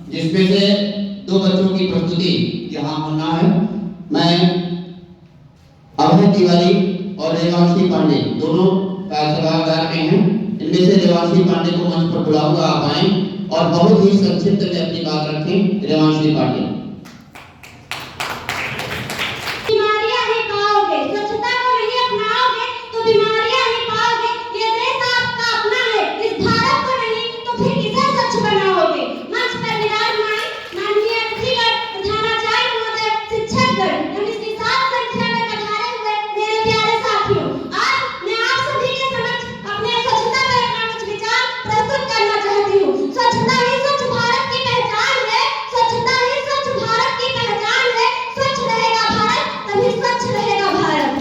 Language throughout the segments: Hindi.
जिसमें से 2 बच्चों की प्रस्तुति यहाँ होना है। मैं अभय तिवारी और देवांशी पांडे दोनों सभागार में हैं। इनमें से देवांशी पांडे को मंच पर बुलाऊंगा, आप आए और बहुत ही संक्षिप्त में अपनी बात रखें। देवांशी पांडे। बीमारियां ही पाओगे, स्वच्छता को नहीं अपनाओगे तो बीमारियां ही पाओगे। ये देश आपका अपना है, इस भारत को नहीं तो फिर किसे स्वच्छ बनाओगे। मंच पर विराजमान माननीय प्रधानाचार्य महोदय, शिक्षकगण एवं इसकी 7 संख्या में पधारे हुए मेरे प्यारे साथियों, आज मैं आप सभी के समक्ष अपने स्वच्छता पर अपना कुछ विचार प्रस्तुत करना चाहती हूँ। स्वच्छता ही स्वच्छ भारत की पहचान है, स्वच्छता ही स्वच्छ भारत की पहचान है। स्वच्छ रहेगा भारत तभी स्वच्छ रहेगा भारत।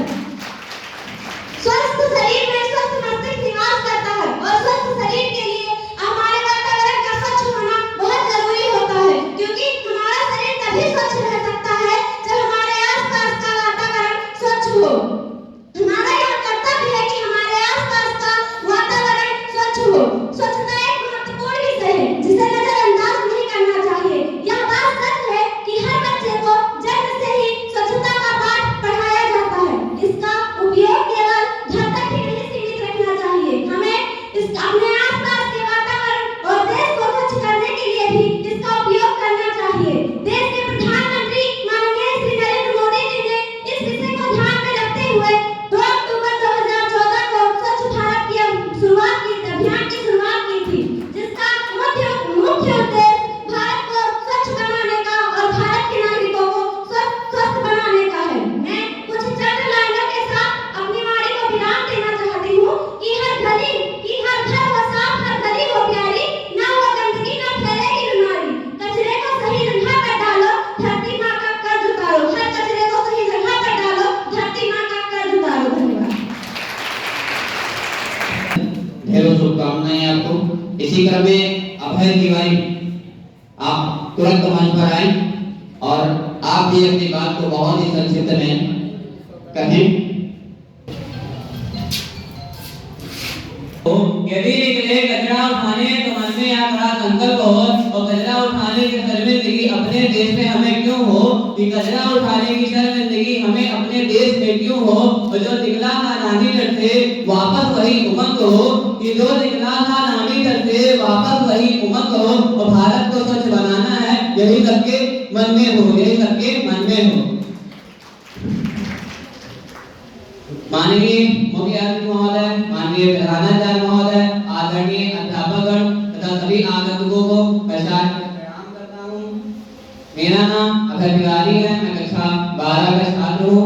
स्वस्थ शरीर में स्वस्थ मस्तिष्क निवास करता है और स्वस्थ शरीर के लिए हमारे वातावरण का स्वच्छ होना बहुत जरूरी होता है, क्योंकि हमारा शरीर तभी स्वच्छ रह सकता है जब हमारे आसपास का वातावरण स्वच्छ हो। हमारा यह कर्तव्य है कि हमारे आसपास का वातावरण स्वच्छ हो। स्वच्छता एक महत्वपूर्ण विषय है जिसे नजरअंदाज नहीं करना चाहिए। यह बात सच है कि हर बच्चे को जन्म से ही स्वच्छता का पाठ पढ़ाया जाता है। इसका उपयोग केवल घर तक ही नहीं सीमित रखना चाहिए, हमें अपने आसपास के वातावरण और देश को स्वच्छ करने के लिए भी इसका उपयोग करना चाहिए। देश के प्रधानमंत्री माननीय श्री नरेंद्र मोदी जी ने इस विषय को ध्यान में रखते हुए 2 अक्टूबर 2014 को स्वच्छ भारत की अभियान की शुरुआत की थी, जिसका मुख्य उद्देश्य भारत को स्वच्छ बनाने का और भारत के नागरिकों को स्वस्थ बनाने का है। मैं कुछ चंद लाइनों के साथ अपनी वाणी को विराम देना चाहती हूँ कि हर घर हो साफ, हर गली हो प्यारी, ना हो गंदगी ना फैलेगी बीमारी। कचरे को सही जगह पर डालो, धरती माँ का कर्ज उतारो। हर कचरे को सही जगह पर डालो, धरती माँ का कर्ज उतारो। धन्यवाद। ढेरों शुभकामनाएं आपको। इसी क्रम में अभय तिवारी, आप तुरंत मंच पर आए और आप भी अपनी बात को बहुत ही संक्षिप्त में कहें। यदि निकले कचरा उठाने तो मन में यह बड़ा संकल्प हो, और कचरा उठाने की शर्मिंदगी अपने देश में हमें क्यों हो, कि कचरा उठाने की शर्मिंदगी हमें अपने देश में क्यों हो। और जो निकला था नानी घर से वापस वही उमंग हो, कि जो निकला था नानी घर से वापस वही उमंग हो, और भारत को स्वच्छ बनाना है, यही सबके मन में हो, यही सबके मन में हो। माननीय मुख्य अतिथि महोदय, माननीय प्रधानाचार्य महोदय, आदरणीय अध्यापकगण तथा सभी आगंतुकों को मैं प्रणाम करता हूँ। मेरा नाम अभय तिवारी है, मैं कक्षा 12 का छात्र हूँ।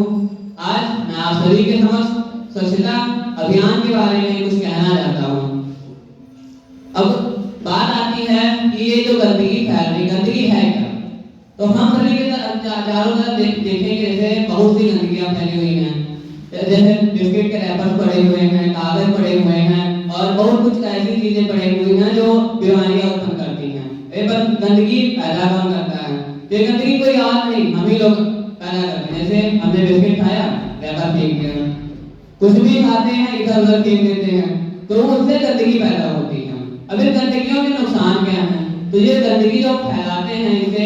आज मैं आप सभी के समक्ष स्वच्छता अभियान के बारे में कुछ कहना चाहता हूँ। अब बात आती है कि ये जो गंदगी फैल रही, गंदगी है क्या? तो हम सभी के चारों तरफ देखेंगे, जैसे बहुत सी गंदगियां फैली हुई हैं, जैसे बिस्किट के रैपर्स पड़े हुए हैं, कागज पड़े हुए हैं, और बहुत कुछ ऐसी चीजें पड़ी हुई हैं जो बीमारियां उत्पन्न करती हैं। ये पर गंदगी पैदा कौन करता है? ये गंदगी कोई और नहीं, हम ही लोग पैदा करते हैं। जैसे हमने बिस्किट खाया, रैपर फेंक दिया, कुछ भी खाते हैं इधर उधर फेंक देते हैं, तो उससे गंदगी पैदा होती है। अब इस गंदगियों के नुकसान क्या है? तो ये गंदगी जो फैलाते हैं, इससे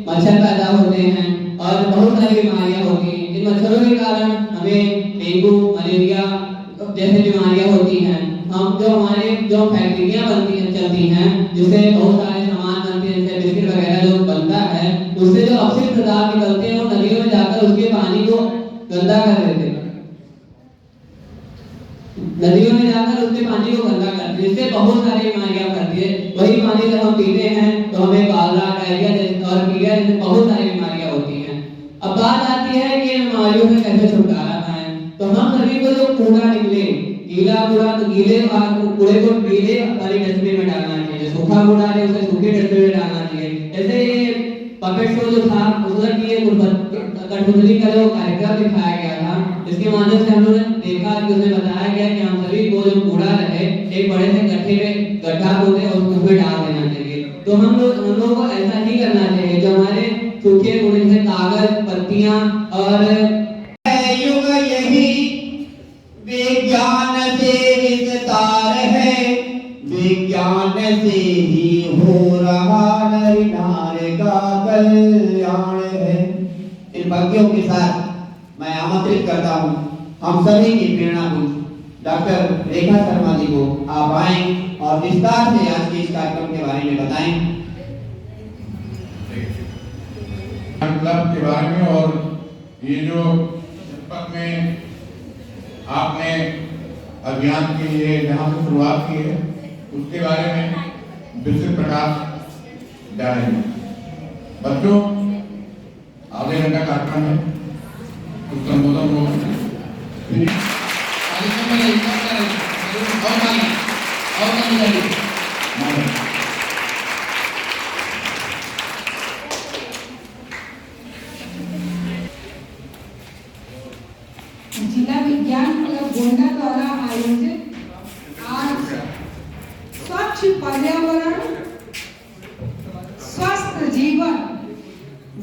मच्छर पैदा होते हैं और बहुत सारी बीमारियां होती हैं। इन मच्छरों के कारण हमें डेंगू, मलेरिया जैसे बीमारियां होती हैं। हम जो फैक्ट्रियां बनती हैं, चलती हैं, जिससे बहुत सारे सामान बनते हैं, जैसे बिस्किट वगैरह जो बनता है, उससे जो अपशिष्ट पदार्थ निकलते हैं वो नदियों में जाकर उसके पानी को गंदा कर देते हैं। नदियों में जाकर उसके पानी को गंदा करते हैं, जिससे बहुत सारी बीमारियां फैलती है। वही पानी जब हम पीते हैं तो हमें कॉलरा, डायरिया और पीलिया जैसे बहुत सारी बीमारियां होती हैं। अब बात आती है कि बीमारियों से कैसे छुटकारा पाएं। तो हम सभी को जो कूड़ा निकले, गीला कूड़ा, तो गीले कूड़े को गीले वाली डस्टबिन में डालना चाहिए, सूखा कूड़ा है उसे सूखे डस्टबिन में डालना चाहिए। जैसे पपेट शो जो था उसमें कठपुतली का जो कार्यक्रम दिखाया गया था, इसके माध्यम से हम लोगों ने देखा कि उसमें बताया गया कि हम सभी को जो कूड़ा रहे एक बड़े से गड्ढे में गड्ढा खोदे और उसमें डाल देना चाहिए। तो हम लोगों को ऐसा ही करना चाहिए। जो हमारे सूखे कूड़े से कागज, पत्तियां और युग यही विज्ञान से विस्तार है, विज्ञान से ही हो रहा नारे का कल्याण है। इन पंक्तियों के साथ मैं आमंत्रित करता हूँ हम सभी की प्रेरणा पुंज डॉक्टर रेखा शर्मा जी को आप आएं और विस्तार से आज के इस कार्यक्रम के बारे में बताएं। क्लब के बारे में और ये जो जनपद में आपने अभियान की है जहाँ से शुरुआत की है उसके बारे में विस्तृत प्रकाश डालेंगे। बच्चों आधे घंटा कार्यक्रम है कुछ संबोधन हो जिला विज्ञान क्लब गोंडा द्वारा आयोजित आज स्वच्छ पर्यावरण स्वस्थ जीवन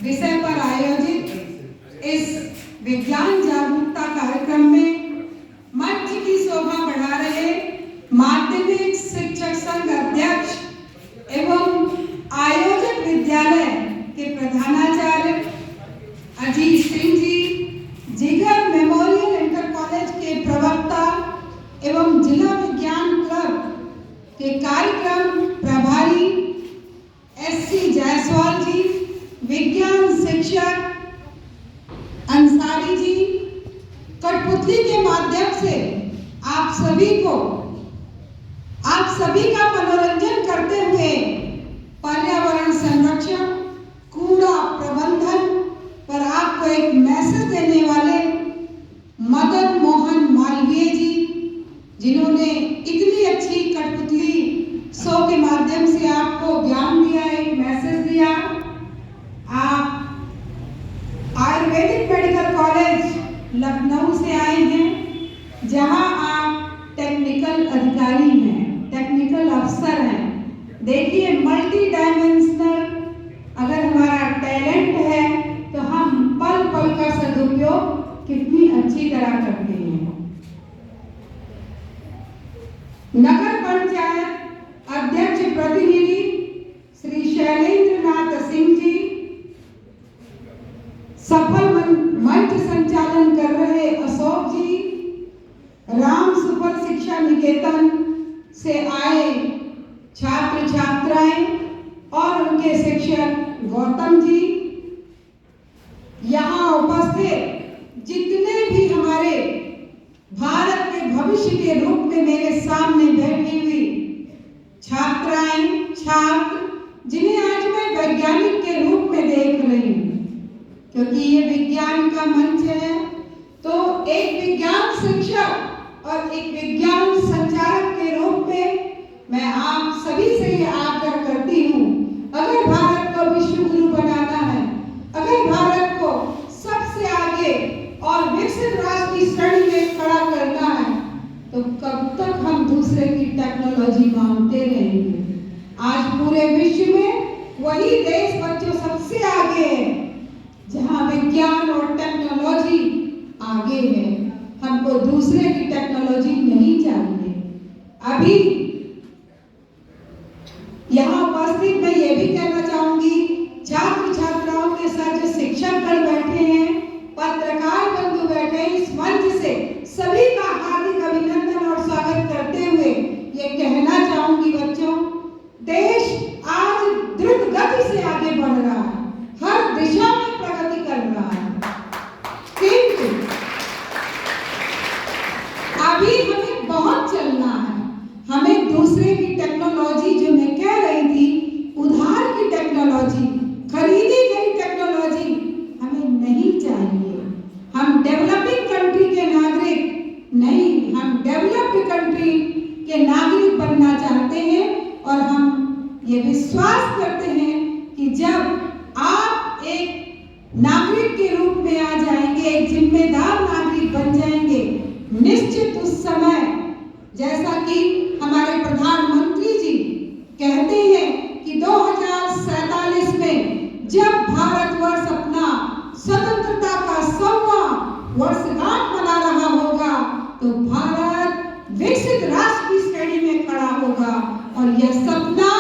विषय पर आयोजित इस विज्ञान जागरूकता कार्यक्रम में मंच की शोभा बढ़ा रहे माध्यमिक शिक्षक संघ अध्यक्ष एवं आयोजक विद्यालय के प्रधानाचार्य अजीत सिंह जी, जिगर मेमोरियल इंटर कॉलेज के प्रवक्ता एवं जिला विज्ञान क्लब के कार्यक्रम प्रभारी एससी जायसवाल जी, विज्ञान शिक्षक अंसारी जी, कठपुतली के माध्यम से आप सभी का मनोरंजन करते हुए पर्यावरण संरक्षण, कूड़ा प्रबंधन पर आपको एक मैसेज देने वाले मदन मोहन मालवीय जी, जिन्होंने इतनी अच्छी कठपुतली शो के माध्यम से आपको ज्ञान दिया, एक मैसेज दिया। आप आयुर्वेदिक मेडिकल कॉलेज लखनऊ से आए हैं, जहां आप टेक्निकल अधिकारी हैं, टेक्निकल अफसर हैं। देखिए मल्टी डायमेंशनल अगर हमारा टैलेंट है तो हम पल पल का सदुपयोग कितनी अच्छी तरह करते हैं। नगर पंचायत अध्यक्ष प्रतिनिधि श्री शैलेंद्र नाथ सिंह जी, सफल मंच संचालन कर रहे अशोक जी, राम सुपर शिक्षा निकेतन से आए छात्र छात्राएं और उनके शिक्षक गौतम जी, यहाँ उपस्थित जितने भी हमारे भारत के भविष्य के रूप में मेरे सामने बैठी हुई छात्राएं छात्र, जिन्हें आज मैं वैज्ञानिक के रूप में देख रही हूँ, क्योंकि ये विज्ञान का मंच है। तो एक विज्ञान शिक्षक और एक विज्ञान संचारक के रूप में मैं आप सभी से ये आग्रह करती हूँ, अगर भारत को विश्व गुरु बनाना है, अगर भारत को सबसे आगे और विकसित राष्ट्र की श्रेणी में खड़ा करना है, तो कब तक हम दूसरे की टेक्नोलॉजी मांगते रहेंगे। आज पूरे विश्व में वही देश बच्चों सबसे आगे है, जहां विज्ञान और टेक्नोलॉजी आगे है। हमको दूसरे की टेक्नोलॉजी नहीं चाहिए। अभी यहाँ उपस्थित मैं ये भी कहना चाहूंगी, छात्र छात्राओं के साथ जो शिक्षक गण बैठे हैं, पत्रकार बंधु बैठे हैं, इस मंच से सभी का हार्दिक अभिनंदन और स्वागत करते हुए ये कहना चाहूंगी बच्चों, देश आज द्रुत गति से आगे बढ़ रहा है, हर दिशा में प्रगति कर रहा है, किंतु अभी हमें बहुत चलना है। हमें दूसरे की टेक्नोलॉजी, जो मैं कह रही थी, उधार की टेक्नोलॉजी, खरीदी गई टेक्नोलॉजी हमें नहीं चाहिए। हम डेवलपिंग कंट्री के नागरिक नहीं, हम डेवलप्ड कंट्री के नागरिक बनना चाहते हैं और हम ये विश्वास करते हैं कि जब आप एक नागरिक के रूप में आ जाएंगे, एक जिम्मेदार नागरिक बन जाएंगे, निश्चित उस समय जैसा कि हमारे प्रधानमंत्री जी कहते हैं कि 2047 में जब भारतवर्ष अपना स्वतंत्रता का 100वां वर्षगांठ मना रहा होगा, तो भारत विकसित राष्ट्र की श्रेणी में खड़ा होगा। और यह सपना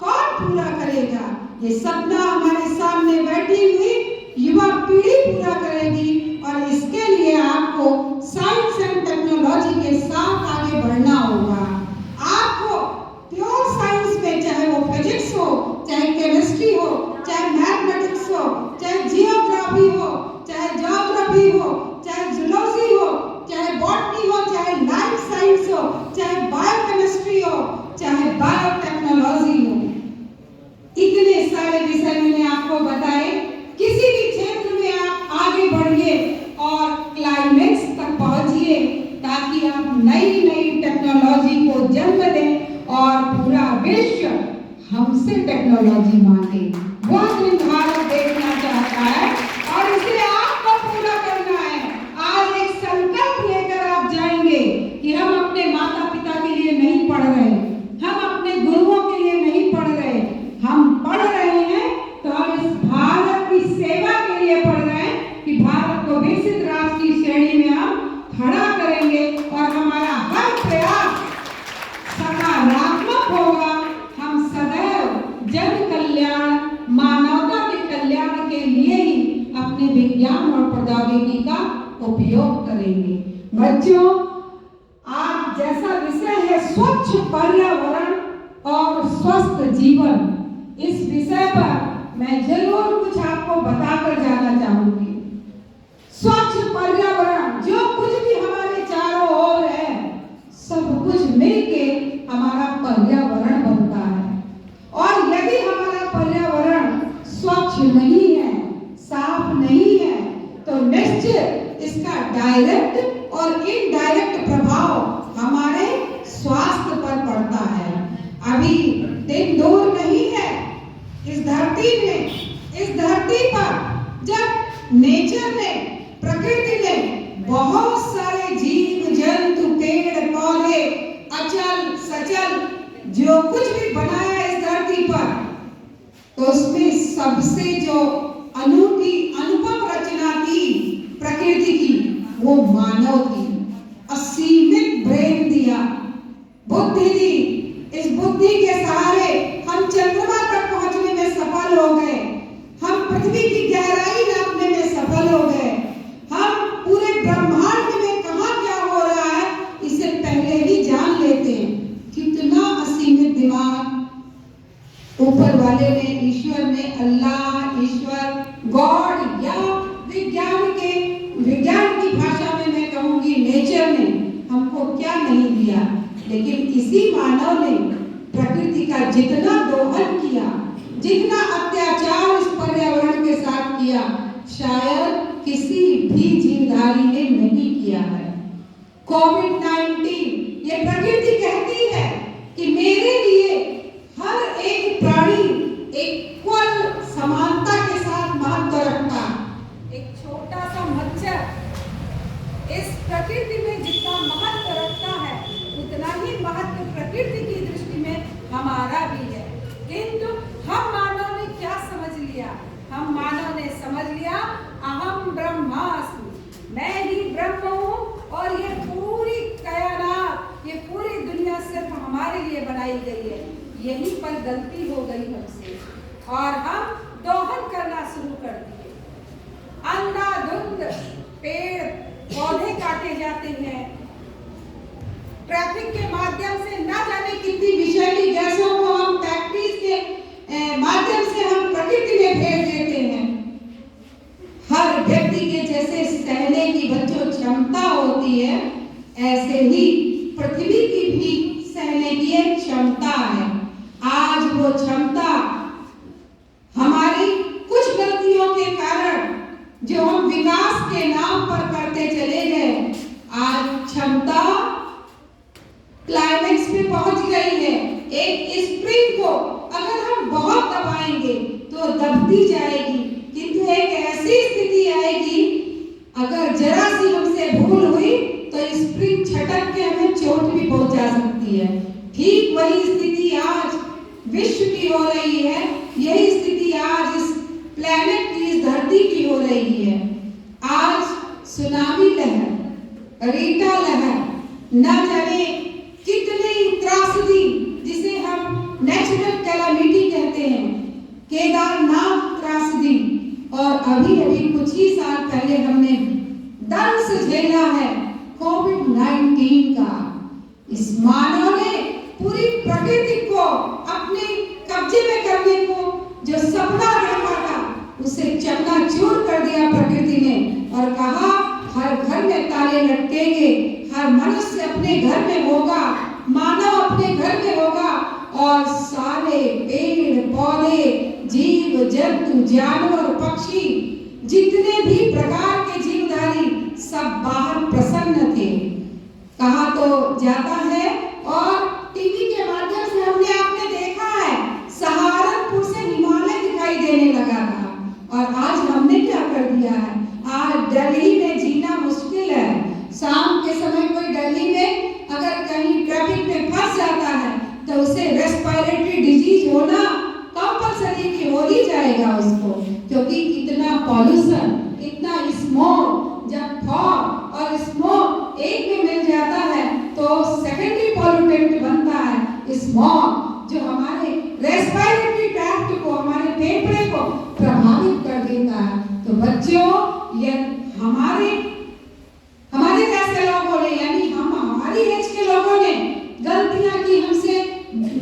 कौन पूरा करेगा? ये सब सपना हमारे सामने बैठी हुई युवा पीढ़ी पूरा करेगी और इसके लिए आपको साइंस एंड टेक्नोलॉजी के साथ आगे बढ़ना होगा। आपको प्योर साइंस में, चाहे वो फिजिक्स हो, चाहे केमिस्ट्री हो, चाहे मैथमेटिक्स हो, चाहे जियोग्राफी हो, चाहे ज्योग्राफी हो, चाहे जूलॉजी हो, चाहे बॉटनी हो, चाहे लाइफ साइंस हो, चाहे बायोकेमिस्ट्री हो, चाहे बायोटेक्नोलॉजी हो, इतने सारे विषय मैंने आपको बताए। किसी भी क्षेत्र में आप आगे बढ़िए और क्लाइमेक्स तक पहुंचिए ताकि आप नई नई टेक्नोलॉजी को जन्म दें और पूरा विश्व हमसे टेक्नोलॉजी मांगे। वो दिन भारत देखना चाहता है और इसे आपको पूरा करना है। आज एक संकल्प लेकर आप जाएंगे कि हम अपने माता पिता के लिए नहीं पढ़ रहे, हम अपने गुरुओं के लिए नहीं पढ़ रहे, हम पढ़ रहे हैं तो हम इस भारत की सेवा के लिए पढ़ रहे हैं कि भारत को विकसित राष्ट्र की श्रेणी में हम खड़ा करेंगे और हमारा हर प्रयास सकारात्मक होगा। हम सदैव जन कल्याण, मानवता के कल्याण के लिए ही अपने विज्ञान और प्रौद्योगिकी का उपयोग करेंगे। बच्चों, आज जैसा विषय है स्वच्छ पर्यावरण और स्वस्थ जीवन, इस विषय पर मैं जरूर कुछ आपको बताकर जाना चाहूंगी। स्वच्छ पर्यावरण, जो कुछ भी हमारे चारों ओर है, सब कुछ मिलके हमारा पर्यावरण बनता है। और यदि हमारा पर्यावरण स्वच्छ नहीं है, साफ नहीं है, तो निश्चित इसका डायरेक्ट और इनडायरेक्ट प्रभाव हमारे स्वास्थ्य पर पड़ता है। अभी दिन दूर नहीं है, इस धरती पर जब नेचर ने, प्रकृति ने बहुत सारे जीव जंतु, पेड़ पौधे, अचल सचल जो कुछ भी बनाया इस धरती पर, तो उसमें सबसे जो अनूठी अनुपम रचना थी प्रकृति की, वो मानव की। असीमित ब्रेन दिया, बुद्धि दी। इस बुद्धि के सहारे हम चंद्रमा तक पहुंचने में सफल हो गए, हम पृथ्वी की गहराई नापने में सफल हो गए, हम पूरे ब्रह्मांड में कहां क्या हो रहा है इसे पहले ही जान लेते हैं। कितना असीमित दिमाग ऊपर वाले ने, ईश्वर ने, अल्लाह, ईश्वर, गॉड या विज्ञान की भाषा में मैं कहूंगी नेचर ने हमको क्या नहीं दिया। लेकिन इसी मानव ने प्रकृति का जितना दोहन किया, जितना अत्याचार इस पर्यावरण के साथ किया, शायद किसी भी जीवधारी ने नहीं किया है। कोविड-19, ये प्रकृति कहती है कि मेरे लिए हर एक प्राणी इक्वल समानता के साथ महत्व रखता। एक छोटा सा मच्छर इस प्रकृति में जितना महत्व रखता है, उतना ही महत्व प्रकृति की दृष्टि में हमारा भी है। किंतु हम मानव ने क्या समझ लिया? हम मानव ने समझ लिया अहम ब्रह्मास्मि, मैं ही ब्रह्म हूँ और ये पूरी कायनात, ये पूरी दुनिया सिर्फ हमारे लिए बनाई गई है। यहीं पर गलती हो गई हमसे और हम दोहन करना शुरू कर दिए। अंधाधुंध पेड़ पौधे काटे जाते हैं, ट्रैफिक के माध्यम से न जाने कितनी विषैली गैसों को हम फैक्ट्रीज के माध्यम से हम प्रकृति में भेज देते हैं। हर व्यक्ति के जैसे सहने की जो क्षमता होती है, ऐसे ही पृथ्वी की भी सहने की एक क्षमता है। आज वो क्षमता हमारी कुछ गलतियों के कारण जो हम विकास के नाम पर करते चले गए, आज क्षमता क्लाइमेक्स पे पहुंच गई है। एक स्प्रिंग को अगर हम बहुत दबाएंगे तो दबती जाएगी, किंतु एक ऐसी स्थिति आएगी अगर जरा सी हमसे भूल हुई तो स्प्रिंग छटक के हमें चोट भी पहुंचा सकती है। ठीक वही स्थिति आज विश्व की हो रही है, यही स्थिति आज इस प्लेनेट की, इस धरती की हो रही है। आज सुनामी लहर, रीटा लहर, न जाने कितनी त्रासदी, जिसे हम नेचुरल कैलामिटी कहते हैं, केदारनाथ त्रासदी और अभी अभी कुछ ही साल पहले हमने दंश झेला है कोविड-19 का। इस मानव ने पूरी प्रकृति को अपने कब्जे में करने को जो सपना देखा था उसे चकनाचूर कर दिया प्रकृति ने और कहा हर घर में ताले लटकेंगे, हर मनुष्य अपने घर में होगा, मानव अपने घर में होगा और सारे पेड़ पौधे जीव जंतु जानवर पक्षी जितने भी प्रकार के जीवधारी सब बाहर प्रसन्न थे। कहा तो जाता है और टीवी के माध्यम से हमने आपने देखा है सहारनपुर से हिमालय दिखाई देने लगा था और आज हमने क्या कर दिया है, आज दिल्ली में जीना मुश्किल है। शाम के समय कोई दिल्ली में अगर कहीं ट्रैफिक में फंस जाता है तो उसे रेस्पिरेटरी डिजीज होना कंपल्सरी की हो ही जाएगा उसको, क्योंकि इतना पॉल्यूशन, इतना स्मोक, जब फॉग और स्मोक एक में मिल जाता है तो सेकेंडरी पॉल्यूटेंट बनता है स्मोक, जो हमारे रेस्पिरेटरी ट्रैक्ट को, हमारे फेफड़े को प्रभावित कर देता है। तो बच्चों, ये हमारे जैसे लोगों ने, यानी हमारी एज के लोगों ने गलतियां की, हमसे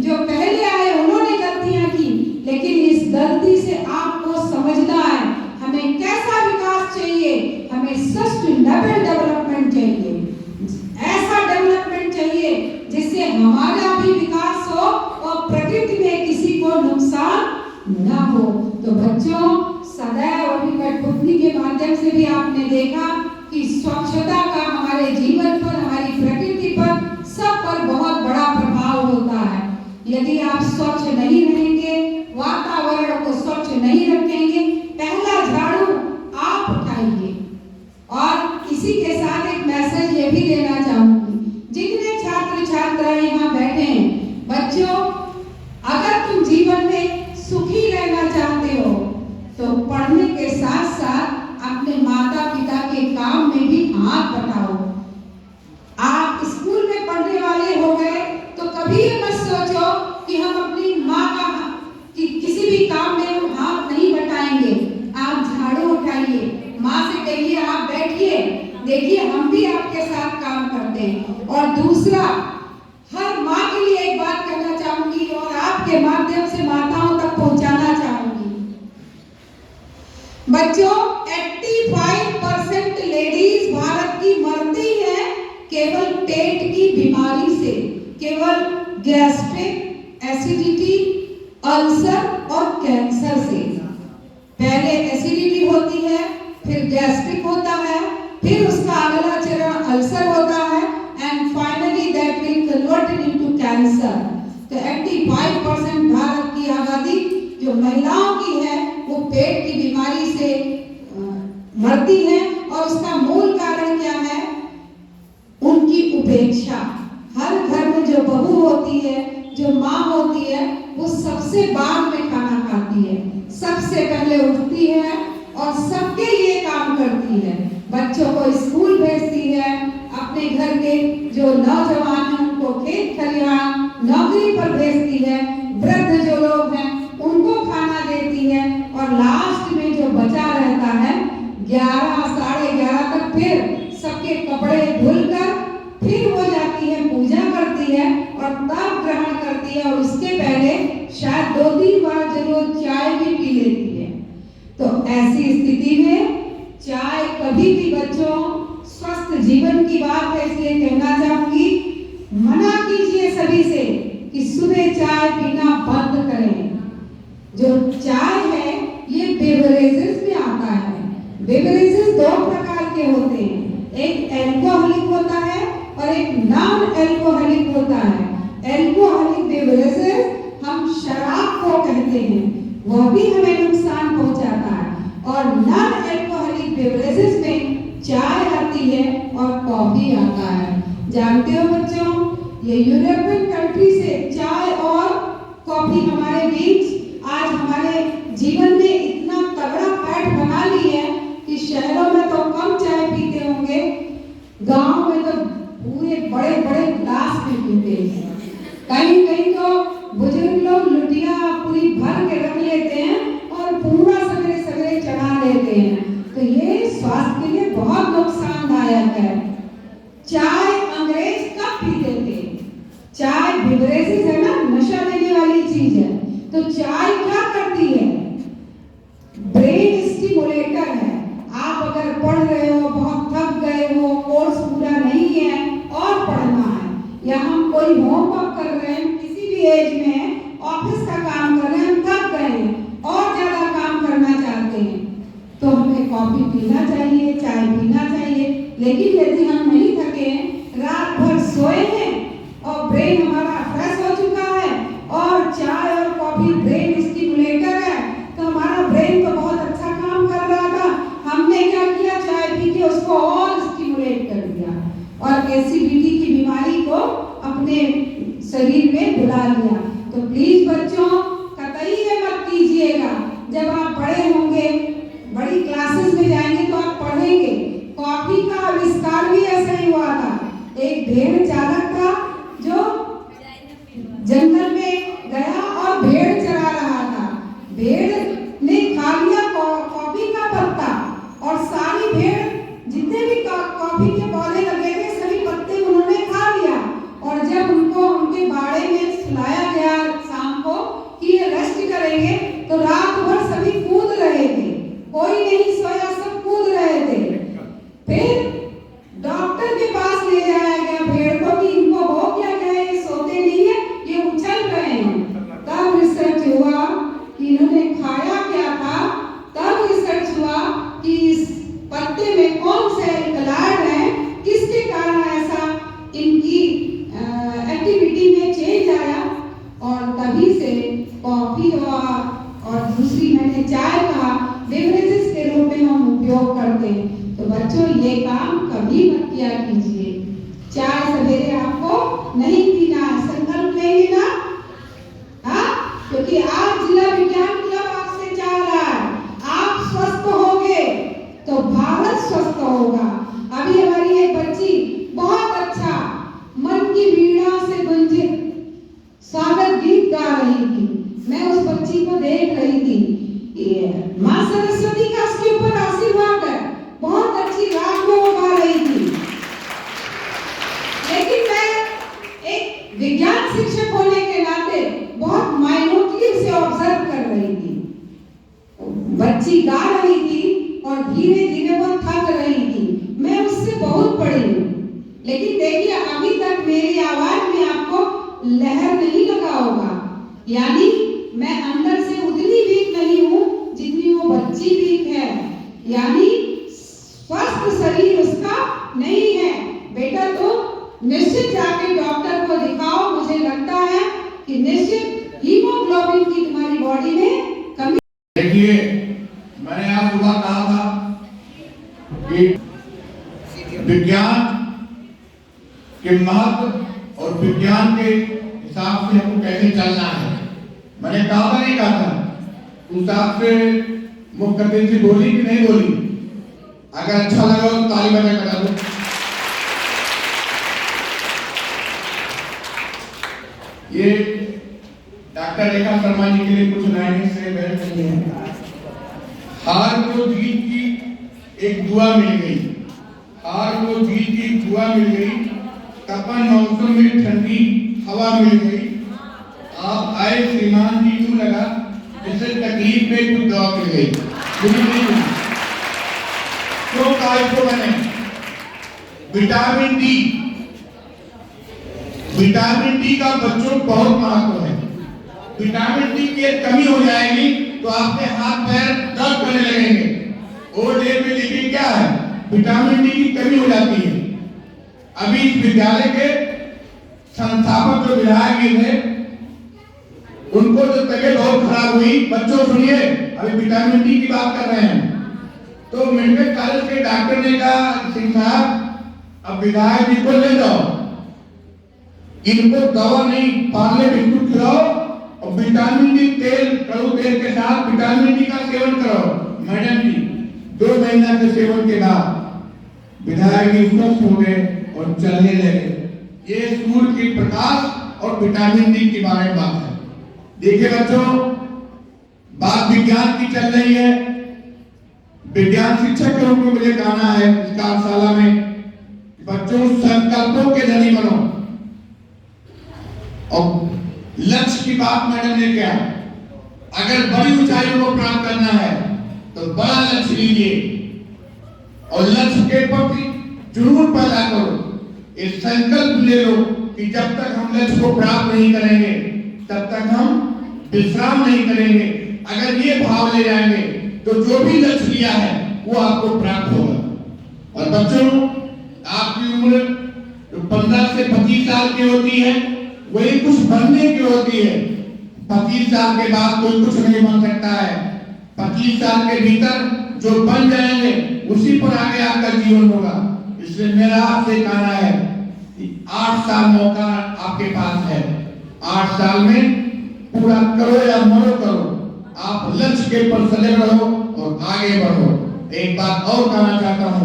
जो पहले आए उन्होंने गलतियां की, लेकिन इस गलती से आपको समझना है हमें कैसा विकास चाहिए। हमें सस्टेनेबल डेवलपमेंट चाहिए, ऐसा डेवलपमेंट चाहिए जिससे हमारा भी विकास हो और प्रकृति में किसी को नुकसान ना हो। तो बच्चों, सदैव अभी कठपुतली के माध्यम से भी आपने देखा कि स्वच्छता का हमारे जीवन पर, हमारी प्रकृति पर, सब पर बहुत बड़ा प्रभाव होता है। यदि आप स्वच्छ नहीं रहेंगे, वातावरण को स्वच्छ नहीं रखेंगे, पहला झाड़ू आप उठाइए। और इसी के साथ एक मैसेज ये भी देना चाहूंगी, जितने छात्र छात्राएं यहाँ बैठे हैं, बच्चों, अगर तुम जीवन में सुखी रहना चाहते हो तो पढ़ने के साथ साथ अपने माता पिता के काम में भी हाथ बटाओ। आप स्कूल में पढ़ने वाले हो गए तो कभी ये मत सोचो कि हम अपनी माँ का किसी भी काम में हम हाथ नहीं बटाएंगे। आप झाड़ू उठाइए, माँ से कहिए आप बैठिए, देखिए हम भी आपके साथ काम करते हैं। और दूसरा, हर माँ के लिए एक बात कहना चाहूंगी और आपके माध्यम से माताओं तक पहुंचाना चाहूंगी। बच्चों, 85% लेडीज भारत की मरती हैं केवल पेट की बीमारी से, केवल गैस्ट्रिक, एसिडिटी, अल्सर और कैंसर से। पहले एसिडिटी होती है, फिर गैस्ट्रिक होता है, फिर उसका अगला चरण अल्सर होता है and finally that will converted into cancer. तो 85% भारत की आबादी जो महिलाओं की है वो पेट की बीमारी से मरती है और उसका मूल कारण क्या है? उनकी उपेक्षा। हर घर में जो बहू होती है, जो माँ होती है, वो सबसे बाद में खाना खाती है, सबसे पहले उठती है और सबके लिए काम करती है। बच्चों को स्कूल भेजती है, अपने घर के जो नौजवान हैं उनको खेत खलिहान नौकरी पर भेजती है, वृद्ध जो लोग हैं उनको खाना देती है और लास्ट में जो बचा रहता है 11 साढ़े 11 तक फिर सबके कपड़े धुलकर फिर वो जाती है, पूजा करती है और तब ग्रहण करती है और उसके पहले शायद 2-3 बार जरूर चाय भी पी लेती है। तो ऐसी स्थिति में चाय कभी भी, बच्चों, स्वस्थ जीवन की बात है इसलिए कहना चाहूंगी, मना कीजिए सभी से कि सुबह चाय पीना बंद करें। जो चाय है ये बेवरेजेस में आता है। बेवरेजेस 2 प्रकार के होते हैं, एक एल्कोहलिक होता है और एक नॉन एल्कोहलिक होता है। एल्कोहलिक बेवरेजेस हम शराब को कहते हैं, वह भी हमें नुकसान पहुंचाता है। और नॉन एल्कोहलिक बेवरेजेस में चाय आती है और कॉफी आता है। जानते हो बच्चों, ये यूरोपियन कंट्री से चाय और कॉफी हमारे बीच आज हमारे जीवन में इतना तगड़ा पैठ बना ली है कि शहरों में तो कम चाय पीते होंगे, गांव में तो पूरे बड़े बड़े गिलास में पीते हैं। कहीं तो बुजुर्ग लोग लुटिया पूरी भर के रख लेते हैं और पूरा ये स्वास्थ्य के लिए बहुत नुकसानदायक है। चाय अंग्रेज कब पीते थे? चाय बिवरेजेस है ना, नशा देने वाली चीज है। तो चाय क्या करती है? ब्रेन स्टिमुलेटर है। आप अगर पढ़ रहे हो, बहुत थक गए हो, कोर्स पूरा नहीं है और पढ़ना है, या हम कोई होमवर्क कर रहे हैं, किसी भी एज में ऑफिस का काम कर रहे हैं, हम थक गए हैं और ज्यादा काम करना चाहते हैं, तो हमें कॉफी पीना चाहिए, चाय पीना चाहिए। लेकिन यदि हम नहीं थके हैं, रात भर सोए हैं और ब्रेन हमारा फ्रेश हो चुका है और चाय और कॉफी ब्रेन स्टिमुलेटर है, तो हमारा ब्रेन तो बहुत अच्छा काम कर रहा था, हमने क्या किया? चाय पी के उसको और स्टिमुलेट कर दिया और एसिडिटी की बीमारी को अपने शरीर में बुला लिया। तो प्लीज बच्चों, कतई ये मत कीजिएगा। जब आप बड़े होंगे, बड़ी क्लासेस में जाएंगे तो आप पढ़ेंगे। कॉफी का आविष्कार भी ऐसा ही हुआ था। एक भेड़ चालक था जो जंगल में गया और भेड़ चरा रहा था। भेड़ ने खा लिया कॉफी का पत्ता और सारी भेड़, जितने भी कॉफी के पौधे लगे थे, सभी पत्ते उन्होंने खा लिया। और जब उनको उनके बाड़े में सुलाया गया शाम को कि ये रेस्ट करेंगे, तो रात भर सभी कूद रहे थे, कोई नहीं सोया, सब कूद रहे थे। फिर डॉक्टर के पास ले जाया गया भेड़ को कि इनको हो क्या गया, ये सोते नहीं है, ये उछल रहे हैं। तब रिसर्च हुआ कि इन्होंने खाया क्या था। तब रिसर्च हुआ कि इस पत्ते में कौन से एल्कलॉइड है, किसके कारण ऐसा इनकी एक्टिविटी में चेंज आया, और तभी से कॉफी और दूसरी मैंने चाय का बेवरेजेस के रूप में हम उपयोग करते हैं। तो बच्चों, ये काम कभी मत किया कीजिए। चाय सवेरे आपको नहीं पीना है, संकल्प लेंगे ना? हाँ, क्योंकि आज जिला विज्ञान क्लब आपसे चाह रहा है, आप स्वस्थ होगे तो भारत स्वस्थ होगा। अभी हमारी एक बच्ची बहुत अच्छा मन की वीणा से गुंजित स्वागत गीत गा रही थी। मैं उस बच्ची को देख रही थी। माँ सरस्वती का उसके ऊपर आशीर्वाद है, बहुत अच्छी राग में वो गा रही थी। लेकिन मैं एक विज्ञान शिक्षक होने के नाते बहुत माइन्यूटली उसे ऑब्जर्व कर रही थी। बच्ची गा रही थी और धीरे धीरे वो थक रही थी। मैं उससे बहुत बड़ी हूँ, लेकिन देखिए अभी तक मेरी आवाज में आपको लहर नहीं लगा होगा, यानी मैं अंदर से उतनी वीक नहीं हूँ जितनी वो बच्ची वीक है। यानी स्वस्थ शरीर उसका नहीं है। बेटा तो निश्चित जाके डॉक्टर को दिखाओ। मुझे लगता है कि निश्चित हीमोग्लोबिन की तुम्हारी बॉडी में कमी। देखिए, मैंने आज सुबह कहा था कि विज्ञान के महत्व और विज्ञान के हिसाब से हमको कैसे चलना है। मैंने कहा था, नहीं कहा था? उस हिसाब से मुख्य से बोली कि नहीं बोली? अगर अच्छा लगा तो ताली बजा कर दो। ये डॉक्टर रेखा शर्मा जी के लिए कुछ लाइनें से बैठ नहीं है। हार को जीत की एक दुआ मिल गई, हार को जीत की दुआ मिल गई, तपन मौसम में ठंडी हवा मिल गई। आप आए श्रीमान जी, यूं लगा जैसे तकलीफ में कुछ दवा मिल गई। मुझे नहीं मिली। क्यों कहा इसको मैंने? विटामिन डी, विटामिन डी का बच्चों बहुत महत्व है। विटामिन डी की कमी हो जाएगी तो आपके हाथ पैर दर्द करने लगेंगे। ओल्ड एज में देखिए क्या है, विटामिन डी की कमी हो जाती है। अभी इस विद्यालय के संस्थापक जो विधायक जी थे, उनको जो तबीयत बहुत खराब हुई, बच्चों सुनिए, अभी विटामिन डी की बात कर रहे हैं, तो मेडिकल कॉलेज के डॉक्टर ने कहा, सिंह साहब अब विधायक जी को ले जाओ, इनको दवा नहीं पार्ले बिस्कुट खिलाओ और विटामिन डी तेल, कड़ू तेल के साथ विटामिन डी का सेवन करो। मैडम जी 2 महीना के सेवन के बाद विधायक जी स्वस्थ हो गए और चलने लगे। ये सूर्य की प्रकाश और विटामिन डी के बारे में बात है। देखिए बच्चों, बात विज्ञान की चल रही है। विज्ञान शिक्षक के रूप में मुझे कहना है इस कार्यशाला में, बच्चों संकल्पों के धनी बनो। और लक्ष्य की बात मैडम ने किया, अगर बड़ी ऊंचाइयों को प्राप्त करना है तो बड़ा लक्ष्य लीजिए और लक्ष्य के प्रति जुनून पैदा करो। इस संकल्प ले लो कि जब तक हम लक्ष्य को प्राप्त नहीं करेंगे तब तक हम विश्राम नहीं करेंगे। अगर ये भाव ले जाएंगे तो जो भी लक्ष्य लिया है वो आपको प्राप्त होगा। और बच्चों, आपकी उम्र 15 से 25 साल की होती है, वही कुछ बनने की होती है। 25 साल के बाद कोई कुछ नहीं बन सकता है। 25 साल के भीतर जो बन जाएंगे उसी पर आगे आपका जीवन होगा। इसलिए मेरा आपसे कहना है कि 8 साल मौका आपके पास है। 8 साल में पूरा करो या मरो करो, आप लक्ष्य के पर सजग रहो और आगे बढ़ो। एक बात और कहना चाहता हूं,